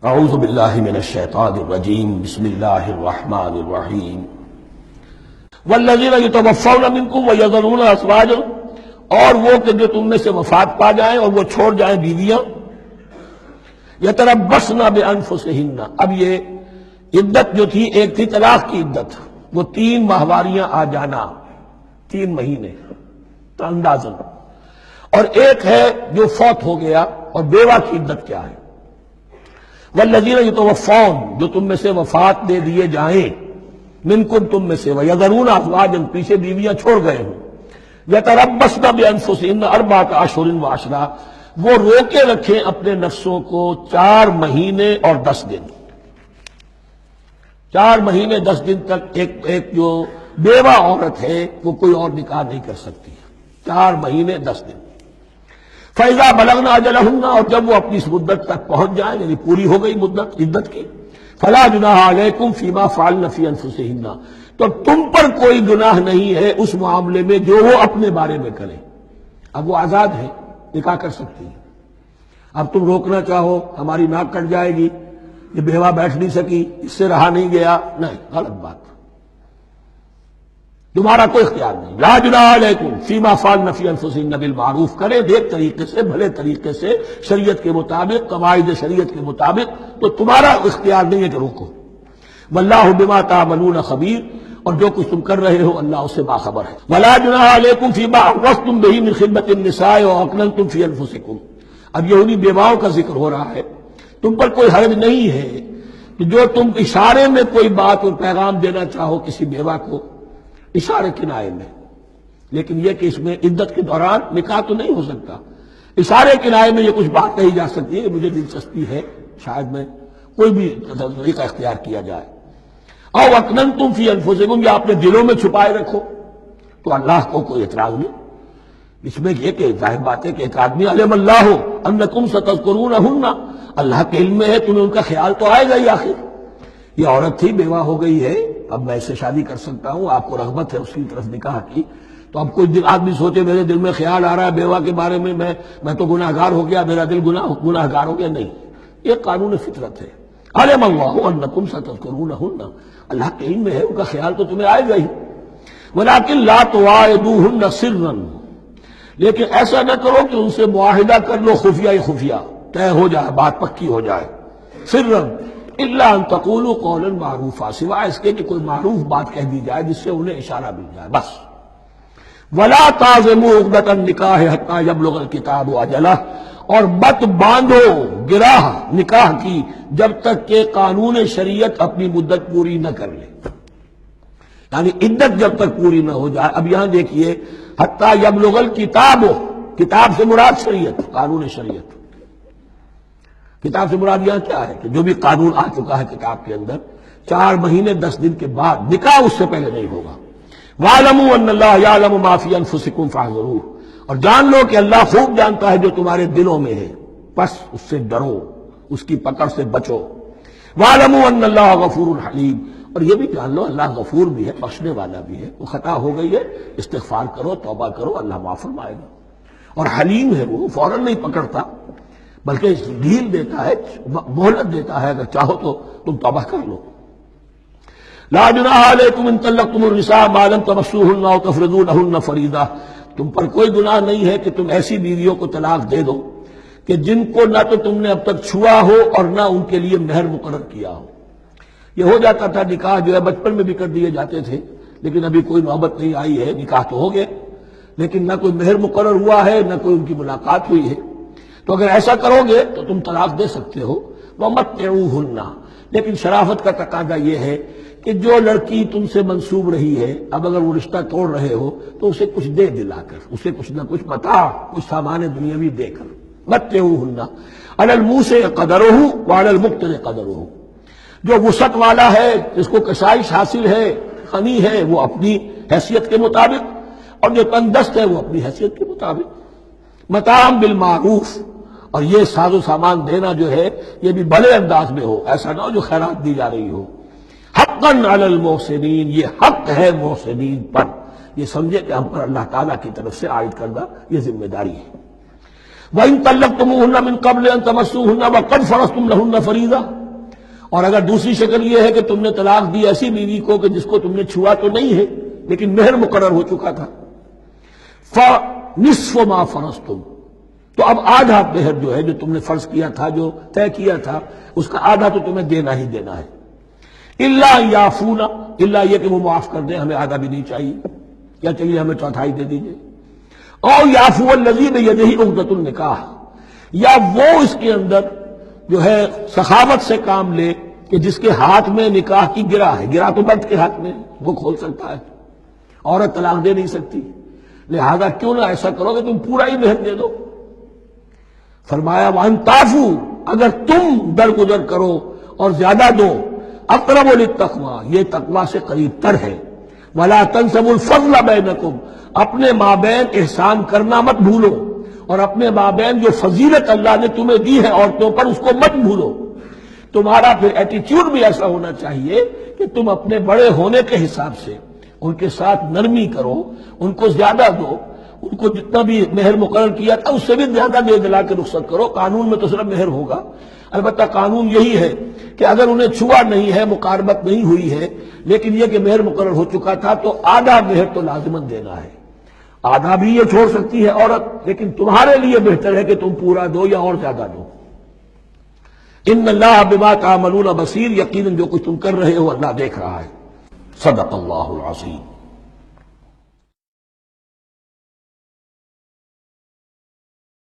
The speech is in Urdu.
اعوذ باللہ من الشیطان الرجیم بسم اللہ الرحمن الرحیم والذین یتوفون منکم ویذرون ازواجا، اور وہ کہ جو تم میں سے وفات پا جائیں اور وہ چھوڑ جائیں بیویاں، یتربصن بانفسہن، اب یہ عدت جو تھی ایک تھی طلاق کی عدت، وہ 3 ماہواریاں آ جانا، 3 مہینے اندازن، اور ایک ہے جو فوت ہو گیا، اور بیوہ کی عدت کیا ہے؟ والذین یتوفون، جو تم میں سے وفات دے دیے جائیں، منکم تم میں سے، ویذرون ازواجا، پیچھے بیویاں چھوڑ گئے ہوں، یتربصن بانفسہن 4 اشہر وعشرا، وہ روکے رکھیں اپنے نفسوں کو 4 مہینے اور 10 دن، 4 مہینے 10 دن تک ایک جو بیوہ عورت ہے وہ کوئی اور نکاح نہیں کر سکتی، 4 مہینے 10 دن۔ فَإِذَا بَلَغْنَ أَجَلَهُنَّ، اور جب وہ اپنی اس مدت تک پہنچ جائیں، یعنی پوری ہو گئی مدت عدت کی، فَلَا جُنَاحَ عَلَيْكُمْ فِي مَا فَعَلْنَ فِي أَنفُسِهِنَّ، تو تم پر کوئی گناہ نہیں ہے اس معاملے میں جو وہ اپنے بارے میں کریں۔ اب وہ آزاد ہے، نکاح کر سکتی ہے۔ اب تم روکنا چاہو، ہماری ناک کٹ جائے گی، یہ بیوہ بیٹھ نہیں سکی، اس سے رہا نہیں گیا، نہیں، غلط بات، تمہارا کوئی اختیار نہیں۔ لا جناح علیکم فیما فعلن فی انفسہن بالمعروف، کرے نیک طریقے سے، بھلے طریقے سے، شریعت کے مطابق، قواعد شریعت کے مطابق، تو تمہارا اختیار نہیں ہے کہ روکو۔ واللہ بما تعملون خبیر، اور جو کچھ تم کر رہے ہو اللہ اس سے باخبر ہے۔ ولا جناح علیکم فیما عرضتم بہ من خطبۃ النساء واکننتم فی انفسکم، اب یہ انہی بیواؤں کا ذکر ہو رہا ہے۔ تم پر کوئی حرج نہیں ہے کہ جو تم اشارے میں کوئی بات اور پیغام دینا چاہو کسی بیوہ کو، اشارے کنائے میں، لیکن یہ کہ اس میں عدت کے دوران نکاح تو نہیں ہو سکتا، اشارے کنائے میں یہ کچھ بات کہی جا سکتی ہے کہ مجھے دلچسپی ہے، شاید میں کوئی بھی طریقہ اختیار کیا جائے۔ او اکننتم فی انفسکم، یا اپنے دلوں میں چھپائے رکھو، تو اللہ کو کوئی اعتراض نہیں۔ اس میں یہ کہ ظاہر بات ہے کہ ایک آدمی علم اللہ انکم ستذکرونہن، اللہ کے علم میں ہے تمہیں ان کا خیال تو آئے گا ہی، آخر یہ عورت تھی، بیوہ ہو گئی ہے، اب میں اس سے شادی کر سکتا ہوں، آپ کو رغبت ہے اس کی طرف نکاح کی، تو اب کوئی آدمی سوچے میرے دل میں خیال آ رہا ہے بیوہ کے بارے میں، میں تو گناہ گار ہو گیا، میرا دل گناہ گار ہو گیا، نہیں، یہ قانون فطرت ہے۔ علم اللہ انکم ستذکرونہن، اللہ کے علم میں ہے ان کا خیال تو تمہیں آئے گا ہی۔ ولکن لا تواعدوہن سرا، لیکن ایسا نہ کرو کہ ان سے معاہدہ کر لو خفیہ طے ہو جائے، بات پکی ہو جائے، سرا الا ان تقولوا قولا معروفا، سوائے اس کے کہ کوئی معروف بات کہہ دی جائے جس سے انہیں اشارہ مل جائے، بس۔ ولا تعزموا عقدۃ النکاح حتی یبلغ الکتاب اجلہ، اور مت باندھو گراہ نکاح کی جب تک کہ قانون شریعت اپنی مدت پوری نہ کر لے، یعنی عدت جب تک پوری نہ ہو جائے۔ اب یہاں دیکھیے حتی یبلغ الکتاب، کتاب سے مراد شریعت، قانون شریعت، کتاب سے مراد یہاں کیا ہے کہ جو بھی قانون آ چکا ہے کتاب کے اندر، 4 مہینے 10 دن کے بعد نکاح اس سے پہلے نہیں ہوگا۔ وَاعْلَمُوا أَنَّ اللَّهَ يَعْلَمُ مَا فِي أَنفُسِكُمْ فَاحْذَرُوهُ، اور جان لو کہ اللہ خوب جانتا ہے جو تمہارے دلوں میں ہے، پس اس سے ڈرو، اس کی پکڑ سے بچو۔ وَاعْلَمُوا أَنَّ اللَّهَ غَفُورٌ حَلِيمٌ، اور یہ بھی جان لو اللہ غفور بھی ہے، بخشنے والا بھی ہے، وہ خطا ہو گئی ہے، استغفار کرو، توبہ کرو، اللہ معاف فرمائے گا۔ اور حلیم ہے، وہ فوراً نہیں پکڑتا بلکہ ڈھیل دیتا ہے، مہلت دیتا ہے، اگر چاہو تو تم توبہ کر لو۔ لا جناح علیکم ان طلقتم النساء ما لم تمسوهن او تفرضوا لهن فریضہ، تم پر کوئی گناہ نہیں ہے کہ تم ایسی بیویوں کو طلاق دے دو کہ جن کو نہ تو تم نے اب تک چھوا ہو اور نہ ان کے لیے مہر مقرر کیا ہو۔ یہ ہو جاتا تھا نکاح جو ہے بچپن میں بھی کر دیے جاتے تھے، لیکن ابھی کوئی نوبت نہیں آئی ہے، نکاح تو ہو گئے لیکن نہ کوئی مہر مقرر ہوا ہے، نہ کوئی ان کی ملاقات ہوئی ہے، تو اگر ایسا کرو گے تو تم طلاق دے سکتے ہو۔ وَمَتِّعُوهُنَّ، لیکن شرافت کا تقاضا یہ ہے کہ جو لڑکی تم سے منسوب رہی ہے، اب اگر وہ رشتہ توڑ رہے ہو تو اسے کچھ دے دلا کر، اسے کچھ نہ کچھ متاع، کچھ سامان دنیاوی دے کر۔ مَتِّعُوهُنَّ عَلَى الْمُوسِعِ قَدَرُهُ وَعَلَى الْمُقْتِرِ قَدَرُهُ، جو وسعت والا ہے، جس کو کشائش حاصل ہے، غنی ہے، وہ اپنی حیثیت کے مطابق، اور جو تنگ دست ہے وہ اپنی حیثیت کے مطابق۔ متاعا بالمعروف، اور یہ ساز و سامان دینا جو ہے یہ بھی بھلے انداز میں ہو، ایسا نہ ہو جو خیرات دی جا رہی ہو۔ حقا علی المحسنین، یہ حق ہے محسنین پر، یہ سمجھے کہ ہم پر اللہ تعالیٰ کی طرف سے عائد کردہ یہ ذمہ داری ہے۔ وَإِن طَلَّقْتُمُوهُنَّ مِن قَبْلِ أَن تَمَسُّوهُنَّ وَقَدْ فَرَضْتُمْ لَهُنَّ فَرِيضَةً، اور اگر دوسری شکل یہ ہے کہ تم نے طلاق دی ایسی بیوی کو کہ جس کو تم نے چھوا تو نہیں ہے لیکن مہر مقرر ہو چکا تھا، فَنِصْفُ مَا فَرَضْتُمْ، تو اب آدھا مہر جو ہے جو تم نے فرض کیا تھا، جو طے کیا تھا، اس کا آدھا تو تمہیں دینا ہی دینا ہے۔ الا یعفون، الا یہ کہ وہ معاف کر دیں، ہمیں آدھا بھی نہیں چاہیے، کیا چاہیے ہمیں چوتھائی دے دیجیے۔ اور یعفو الذی بیدہ عقدۃ النکاح، یا وہ اس کے اندر جو ہے سخاوت سے کام لے کہ جس کے ہاتھ میں نکاح کی گرہ ہے، گرہ تو مرد کے ہاتھ میں وہ کھول سکتا ہے، عورت طلاق دے نہیں سکتی، لہذا کیوں نہ ایسا کرو کہ تم پورا ہی مہر دے دو۔ فرمایا وَأَن تَعْفُوا، اگر تم درگزر کرو اور زیادہ دو، اقرب للتقویٰ، یہ تقویٰ سے قریب تر ہے، وَلَا تَنسَبُوا الْفَضْلَ بَيْنَكُمْ، اپنے مابین احسان کرنا مت بھولو، اور اپنے مابین جو فضیلت اللہ نے تمہیں دی ہے عورتوں پر اس کو مت بھولو۔ تمہارا پھر ایٹیٹیوڈ بھی ایسا ہونا چاہیے کہ تم اپنے بڑے ہونے کے حساب سے ان کے ساتھ نرمی کرو، ان کو زیادہ دو، ان کو جتنا بھی مہر مقرر کیا تھا اس سے بھی زیادہ دے دلا کے رخصت کرو۔ قانون میں تو صرف مہر ہوگا، البتہ قانون یہی ہے کہ اگر انہیں چھوا نہیں ہے، مقاربت نہیں ہوئی ہے، لیکن یہ کہ مہر مقرر ہو چکا تھا تو آدھا مہر تو لازماً دینا ہے۔ آدھا بھی یہ چھوڑ سکتی ہے عورت، لیکن تمہارے لیے بہتر ہے کہ تم پورا دو یا اور زیادہ دو۔ ان اللہ بما تعملون بصیر، یقیناً جو کچھ تم کر رہے ہو اللہ دیکھ رہا ہے۔ صدق اللہ العظیم۔